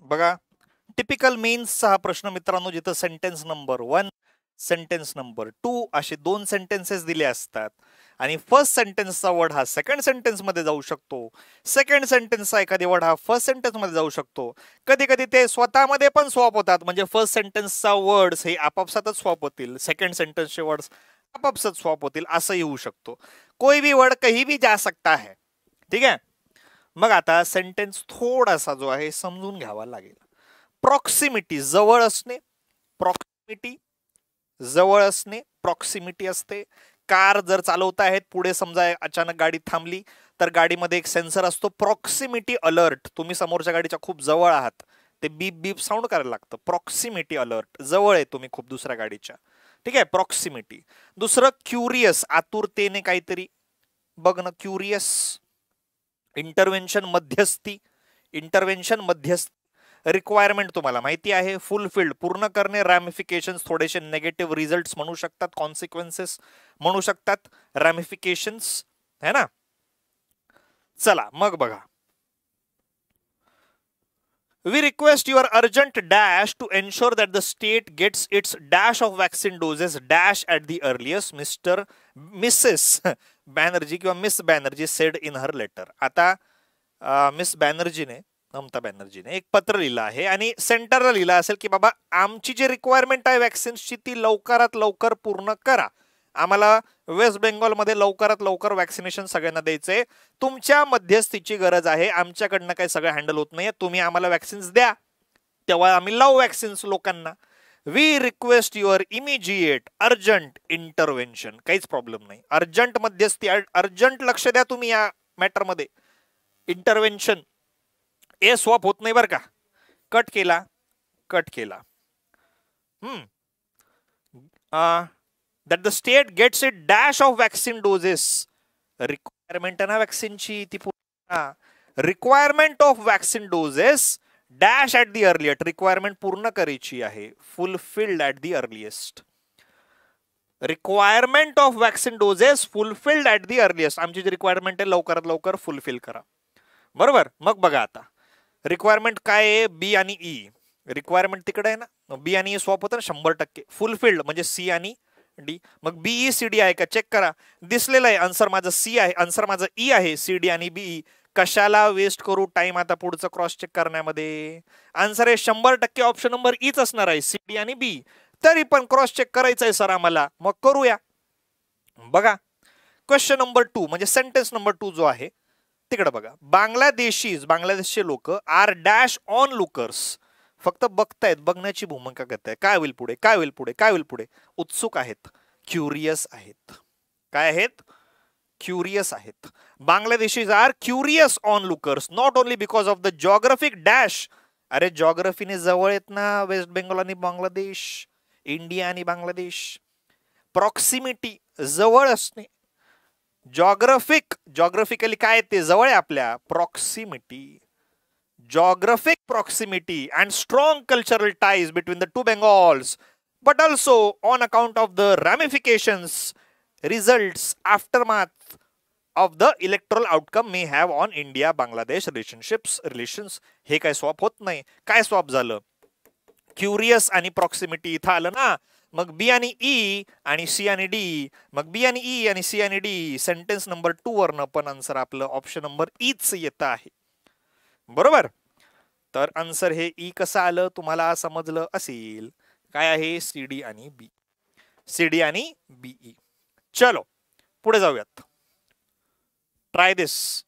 बघा, टिपिकल मीन्सचा हा प्रश्न मित्रांनो, जिथं सेंटेन्स नंबर 1, सेंटेन्स नंबर 2 असे दोन सेंटेन्सेस दिले असतात आणि फर्स्ट सेंटेन्सचा वर्ड हा सेकंड सेंटेन्स मध्ये जाऊ शकतो, सेकंड सेंटेन्सचा एखादी वर्ड हा फर्स्ट सेंटेन्स मध्ये जाऊ शकतो. कधी कधी ते स्वतःमध्ये पण स्वॉप होतात, म्हणजे फर्स्ट सेंटेन्सचा वर्ड्स हे आपापसातच स्वॉप होतील, सेकंड सेंटेन्सचे वर्ड्स आपापसात स्वॉप होतील, असंही होऊ शकतो. कोई भी वर्ड कहीं भी जा सकता है. ठीक आहे. मग आता सेंटेन्स थोडासा जो आहे समजून घ्यावा लागेल. प्रॉक्सिमिटी जवळ असणे, प्रॉक्सिमिटी जवळ असणे, प्रॉक्सिमिटी असते. कार जर चालवता आहेत, पुढे समजा अचानक गाडी थांबली तर गाडीमध्ये एक सेन्सर असतो प्रॉक्सिमिटी अलर्ट. तुम्ही समोरच्या गाडीच्या खूप जवळ आहात, ते बीप बीप साऊंड करायला लागतं. प्रॉक्सिमिटी अलर्ट, जवळ आहे तुम्ही खूप दुसऱ्या गाडीच्या. ठीक आहे, प्रॉक्सिमिटी. दुसरं क्युरियस, आतुरतेने काहीतरी बघणं, क्युरियस. इंटरव्हेन्शन मध्यस्थी, इंटरव्हेन्शन मध्यस्थी. रिक्वायरमेंट तुम्हाला माहिती आहे, फुलफिल्ड पूर्ण करणे. रॅमिफिकेशन थोडेसे नेगेटिव्ह रिझल्ट म्हणू शकतात, कॉन्सिक्वेन्सेस म्हणू शकतात, रॅमिफिकेशन्स है ना. चला मग बघा, we request your urgent dash to ensure that the state gets its dash of vaccine doses dash at the earliest, Mrs. Banerjee किंवा miss Banerjee said in her letter. आता मिस बॅनर्जीने, ममता बॅनर्जीने एक पत्र लिहिलं आहे आणि सेंटरला लिहिलं असेल की बाबा आमची जी रिक्वायरमेंट आहे वॅक्सिन्सची ती लवकरात लवकर पूर्ण करा. आम्हाला वेस्ट बेंगॉलमध्ये लवकरात लवकर वॅक्सिनेशन सगळ्यांना द्यायचंय. तुमच्या मध्यस्थीची गरज आहे, आमच्याकडनं काही सगळं हँडल होत नाहीये, तुम्ही आम्हाला वॅक्सिन्स द्या, तेव्हा आम्ही लावू वॅक्सिन्स लोकांना. We request your immediate urgent intervention. काहीच प्रॉब्लेम नाही, अर्जंट मध्यस्थी, अर्जंट लक्ष द्या तुम्ही या मॅटरमध्ये. इंटरव्हेन्शन ए स्वॉप होत नाही बरं का. कट केला, कट केला. that the state gets it dash of vaccine doses. Requirement आहे ना वॅक्सिनची ती पूर्ण. Requirement of vaccine doses dash at the earliest. Requirement पूर्ण करायची आहे, fulfilled at the earliest. Requirement of vaccine doses fulfilled at the earliest. आमची जी रिक्वायरमेंट आहे लवकरात लवकर फुलफिल करा. बरोबर. मग बघा आता रिक्वायरमेंट काय आहे, बी आणि ई. रिक्वायरमेंट तिकडे आहे ना, बी आणि ई स्वॉप होतं ना 100%. फुलफिल्ड म्हणजे सी आणि डी. मग बीई सी डी आहे का चेक करा. दिसलेलं आहे आन्सर माझं सी आहे, आन्सर माझं ई आहे. सी डी आणि बीई. कशाला वेस्ट करू टाइम आता पुढचं क्रॉस चेक करण्यामध्ये. आन्सर आहे 100% ऑप्शन नंबर ईच असणार आहे, सी डी आणि बी. तरी पण क्रॉस चेक करायचं आहे सर आम्हाला, मग करूया. बघा क्वेश्चन नंबर 2 म्हणजे सेंटेन्स नंबर 2 जो आहे तिकडे बघा. बांगलादेशचे लोक आर डॅश ऑन लुकर्स. फक्त बघतायत, बघण्याची भूमिका करतायत. काय होईल पुढे, काय होईल पुढे, काय होईल पुढे. उत्सुक आहेत, क्युरियस आहेत. काय आहेत, क्युरियस आहेत. Bangladeshis are curious onlookers not only because of the geographic dash. अरे जॉग्राफीने जवळ येत ना वेस्ट बेंगॉल आणि बांगलादेश, इंडिया आणि बांगलादेश. प्रॉक्सिमिटी जवळ असणे. जॉग्राफिकली काय ते जवळ आहे आपल्या. Proximity, geographic proximity and strong cultural ties between the two Bengals, but also on account of the ramifications, results, aftermath of the electoral outcome may have on India Bangladesh relations. हे काय स्वॅप होत नाही. काय स्वॅप झालं, क्युरियस आणि प्रॉक्सिमिटी इथं आलं ना. मग बी आणि ई आणि सी आणि डी. मग बी आणि ई आणि सी आणि डी. सेंटेन्स नंबर 2 वरनं पण आन्सर आपलं ऑप्शन नंबर ईच येत आहे. बरोबर. तर आन्सर हे ई कसं आलं तुम्हाला समजलं असेल. काय आहे, सी डी आणि बी. सी डी आणि बीई. चलो पुढे जाऊयात. ट्राय दिस.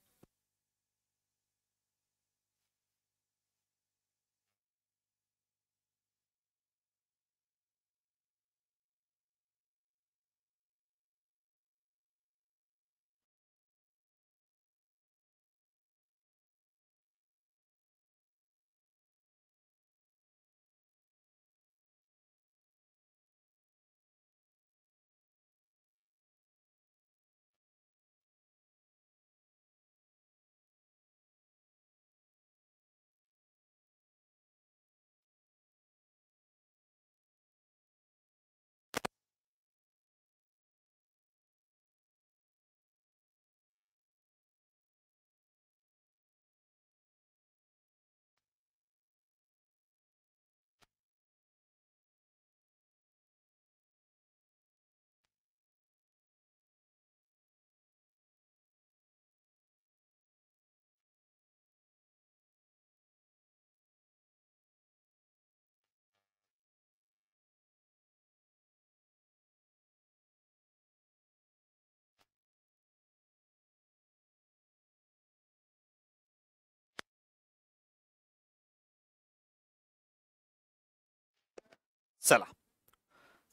चला,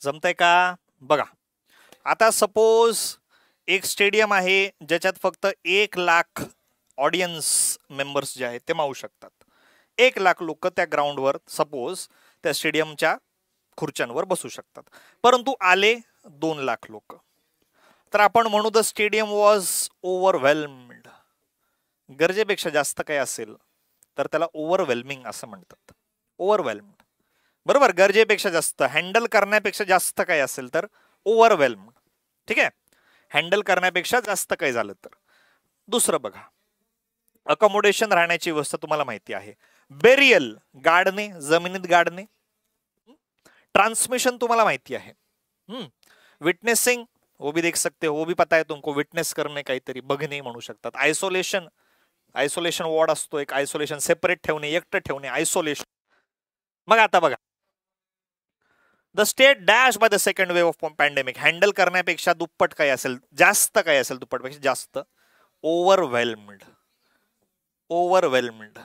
जमतंय का बघा. आता सपोज एक स्टेडियम आहे ज्याच्यात फक्त 1 लाख ऑडियन्स मेंबर्स जे आहेत ते मावू शकतात. 1 लाख लोक त्या ग्राउंडवर सपोज त्या स्टेडियमच्या खुर्च्यांवर बसू शकतात, परंतु आले 2 लाख लोक. तर आपण म्हणू द स्टेडियम वॉज ओव्हरवेल्म्ड. गरजेपेक्षा जास्त काही असेल तर त्याला ओव्हरवेल्मिंग असं म्हणतात. ओव्हरवेल्म्ड, बरोबर. गरजेपेक्षा जास्त, हँडल करण्यापेक्षा जास्त काही असेल तर ओव्हरवेल्म्ड. ठीक आहे, हँडल करण्यापेक्षा जास्त काही झालं तर. दुसरं बघा, अकोमोडेशन, राहण्याची व्यवस्था तुम्हाला माहिती आहे. बेरियल, गाडणे, जमिनीत गाडणे. ट्रांसमिशन तुम्हाला माहिती आहे. विटनेसिंग, वो भी देख सकते हो, वो भी पता है तुमको. विटनेस करणे, काहीतरी बघणे म्हणू शकतात. आयसोलेशन, आयसोलेशन वॉर्ड असतो एक, आयसोलेशन सेपरेट ठेवणे, एकटं ठेवणे, आयसोलेशन. मग आता बघा, the state dash by the second wave of pandemic. Handle करण्यापेक्षा दुप्पट काही असेल, जास्त काही असेल, दुप्पटपेक्षा जास्त, ओव्हरवेल्म्ड. ओव्हरवेल्म्ड,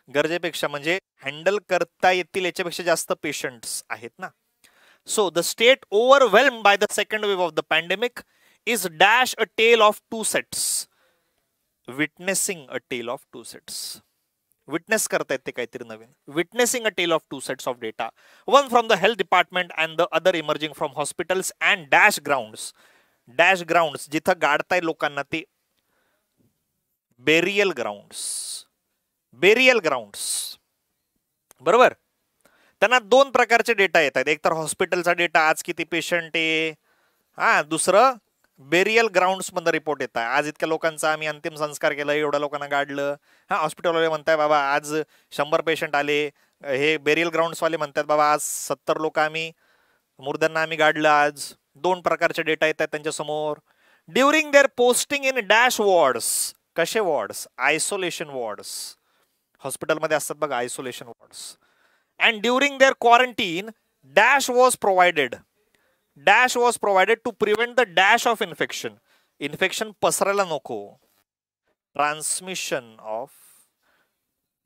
गरजेपेक्षा म्हणजे हँडल करता येतील याच्यापेक्षा जास्त पेशंट्स आहेत ना. So the state overwhelmed by the second wave of the pandemic is dash a tale of 2 sets. Witnessing a tale of 2 sets. Witness करता येते काहीतरी नवीन. Witnessing a tale of 2 sets of data, one from the health department and the other emerging from hospitals and dash grounds. Dash grounds, जिथं गाडताय लोकांना ते बेरियल ग्राउंड्स. बेरियल ग्राउंड्स, बरोबर. त्यांना 2 प्रकारचे डेटा येतात. एक तर हॉस्पिटलचा डेटा, आज किती पेशंट आहे, हा. दुसरं बेरियल ग्राउंड्स मध्ये रिपोर्ट येत आहे, आज इतक्या लोकांचा आम्ही अंतिम संस्कार केला, एवढ्या लोकांना गाडलं. हा, हॉस्पिटलवाले म्हणताय बाबा आज 100 पेशंट आले. हे बेरियल ग्राउंड्स वाले म्हणतात बाबा आज 70 लोक आम्ही मुर्द्यांना आम्ही गाडलं आज. 2 प्रकारचे डेटा येत आहेत त्यांच्या समोर. During their posting in dash wards. कसे वॉर्ड्स? Isolation wards. हॉस्पिटलमध्ये असतात बघा isolation wards. And during their quarantine dash was provided. Dash was provided to prevent the dash of infection. Infection पसरायला नको. ट्रान्समिशन ऑफ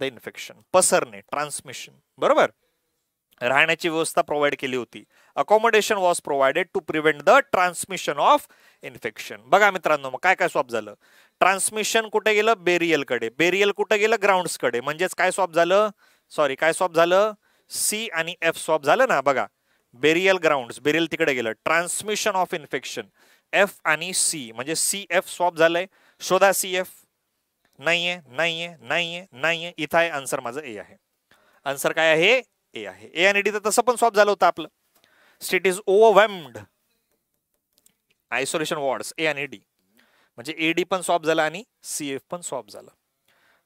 द इन्फेक्शन, पसरणे, ट्रान्समिशन, बरोबर. राहण्याची व्यवस्था प्रोव्हाइड केली होती. Accommodation was provided to prevent the transmission of infection. बघा मित्रांनो, मग काय काय स्वॅप झालं. ट्रान्समिशन कुठे गेलं? बेरियल कडे. बेरियल कुठे गेलं? ग्राउंड्स कडे. म्हणजेच काय स्वॅप झालं? सॉरी, काय स्वॅप झालं? सी आणि एफ स्वॅप झालं ना. बघा, बेरियल ग्राउंड्स, बेरियल तिकडे गेलं. ट्रान्समिशन ऑफ इन्फेक्शन, एफ आणि सी, म्हणजे सी एफ स्वॅप झालंय. शोधा सी एफ. नाहीये, नाहीये, नाहीये, नाहीये. इथं आहे आन्सर, माझं ए आहे. आन्सर काय आहे? ए आहे. ए आणि डी तर तसं पण स्वॅप झालं होतं आपलं. स्टेट इज ओव्हरवेल्म्ड, आयसोलेशन वॉर्ड्स, ए आणि डी. म्हणजे एडी पण स्वॅप झाला आणि सीएफ पण स्वॅप झाला,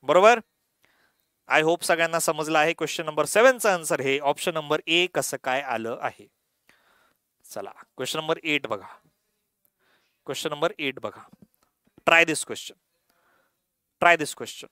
बरोबर. आय होप सगळ्यांना समजलं आहे. क्वेश्चन नंबर 7चा आन्सर हे ऑप्शन नंबर ए कसं काय आलं आहे. चला, क्वेश्चन नंबर 8 बघा. क्वेश्चन नंबर 8 बघा. ट्राय दिस क्वेश्चन. ट्राय दिस क्वेश्चन.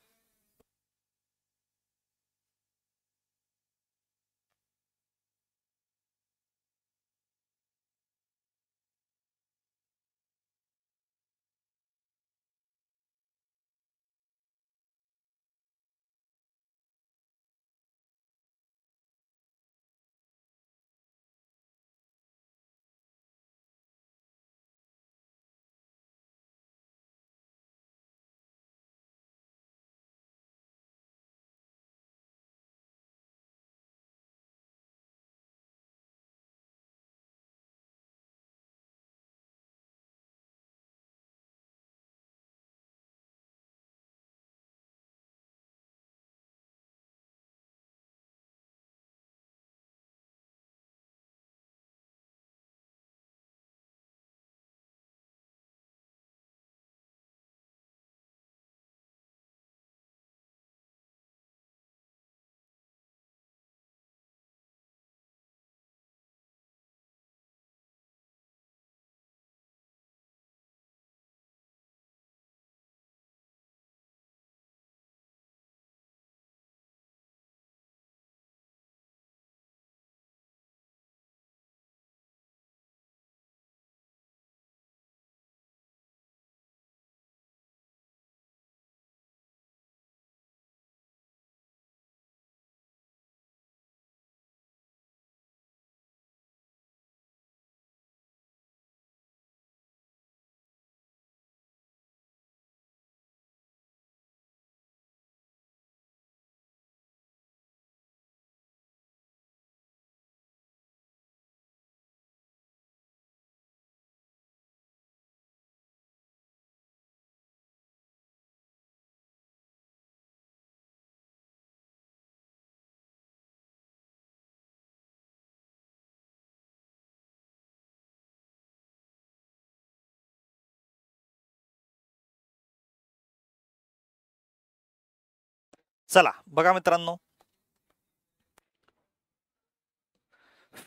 चला बघा मित्रांनो,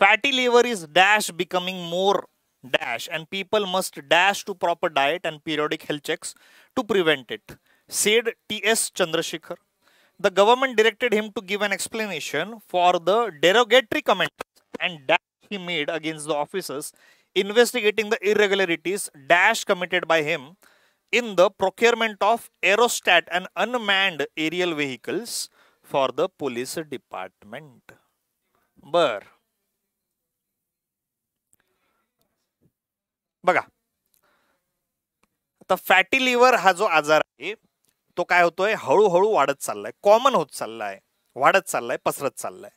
fatty liver is dash becoming more dash and people must dash to proper diet and periodic health checks to prevent it, said T.S. Chandrasekhar. The government directed him to give an explanation for the derogatory comment and dash he made against the officers investigating the irregularities dash committed by him in the procurement of aerostat and unmanned aerial vehicles for the police department. बर, बघा आता फॅटी लिव्हर हा जो आजार आहे तो काय होतोय, हळूहळू वाढत चाललाय, कॉमन होत चाललाय, वाढत चाललाय, पसरत चाललाय.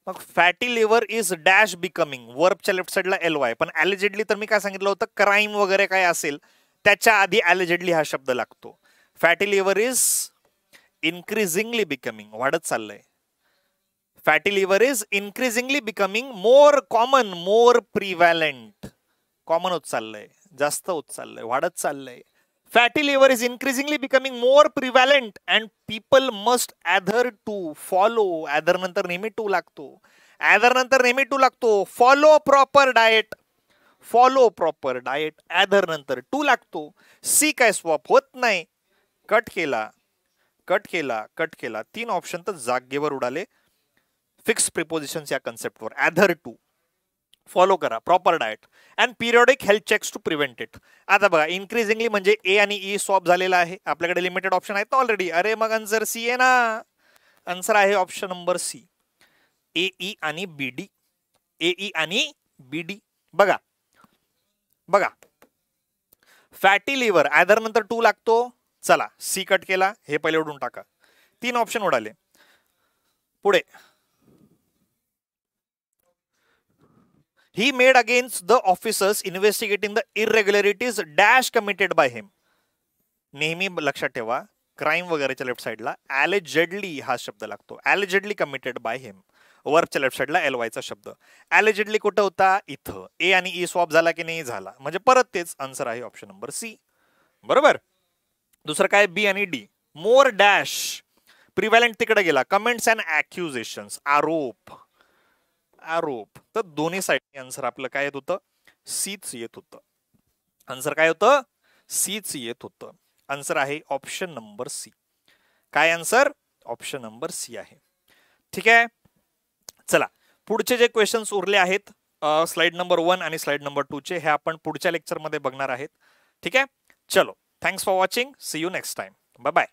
मग fatty liver is dash becoming, वर्बच्या लेफ्ट साइडला LY, पण ॲलिजेडली तर मी काय सांगितलं होतं, क्राईम वगैरे काय असेल त्याच्या आधी ॲलिजेडली हा शब्द लागतो. Fatty liver is increasingly becoming, वाढत चाललंय. Fatty liver is increasingly becoming more common, more prevalent, common होत चाललंय, जास्त होत चाललंय, वाढत चाललंय. Fatty liver is increasingly becoming more prevalent and people must adhere to, follow, adhere नंतर नेहमी टू लागतो, adhere नंतर नेहमी टू लागतो, follow proper diet, follow proper diet, adhere नंतर टू लागतो. सी काय स्वॅप होत नाही, कट केला, कट केला, कट केला, 3 ऑप्शन तर जागेवर उडाले फिक्स प्रिपोजिशन्स या कन्सेप्टवर. adhere टू, फॉलो करा, proper diet and periodic health checks to prevent it. आता बघा इन्क्रीजिंगली म्हणजे ए आणि ई स्वॅप झालेला आहे, आपल्याकडे लिमिटेड ऑप्शन आहेत ऑलरेडी. अरे मग आन्सर सी आहे ना, आन्सर आहे ऑप्शन नंबर सी, AE आणि BD, AE आणि BD. बघा बघा फॅटी लिव्हर आयदर नंतर टू लागतो, चला सी कट केला, हे पहिले उडून टाका, 3 ऑप्शन उडाले. पुढे he made against the officers investigating the irregularities dash committed by him. नेहमी लक्षात ठेवा, क्राईम वगैरेच्या लेफ्ट साइडला allegedly हा शब्द लागतो, allegedly committed by him. वर्बच्या लेफ्ट साइडला LY चा शब्द. allegedly कुठं होता, इथं. ए आणि ई स्वॅप झाला की नाही, झाला, म्हणजे परत तेच. आन्सर आहे ऑप्शन नंबर सी, बरोबर. दुसरं काय, बी आणि डी, मोर डॅश, प्रिव्हॅलंट तिकडे गेला, कमेंट्स अँड ॲक्युजेशन्स, आरोप, आरोप, तर दोन्ही साइड आन्सर आपलं काय येत होतं, सीच येत होतं. आन्सर काय होतं, सीच येत होतं. आन्सर आहे ऑप्शन नंबर सी. काय आन्सर, ऑप्शन नंबर सी आहे. ठीक आहे, चला पुढचे जे क्वेश्चन्स उरले आहेत स्लाइड नंबर 1 आणि स्लाइड नंबर 2 चे, हे आपण पुढच्या लेक्चर मध्ये बघणार आहेत. ठीक आहे, चलो, thanks for watching, see you next time, bye bye.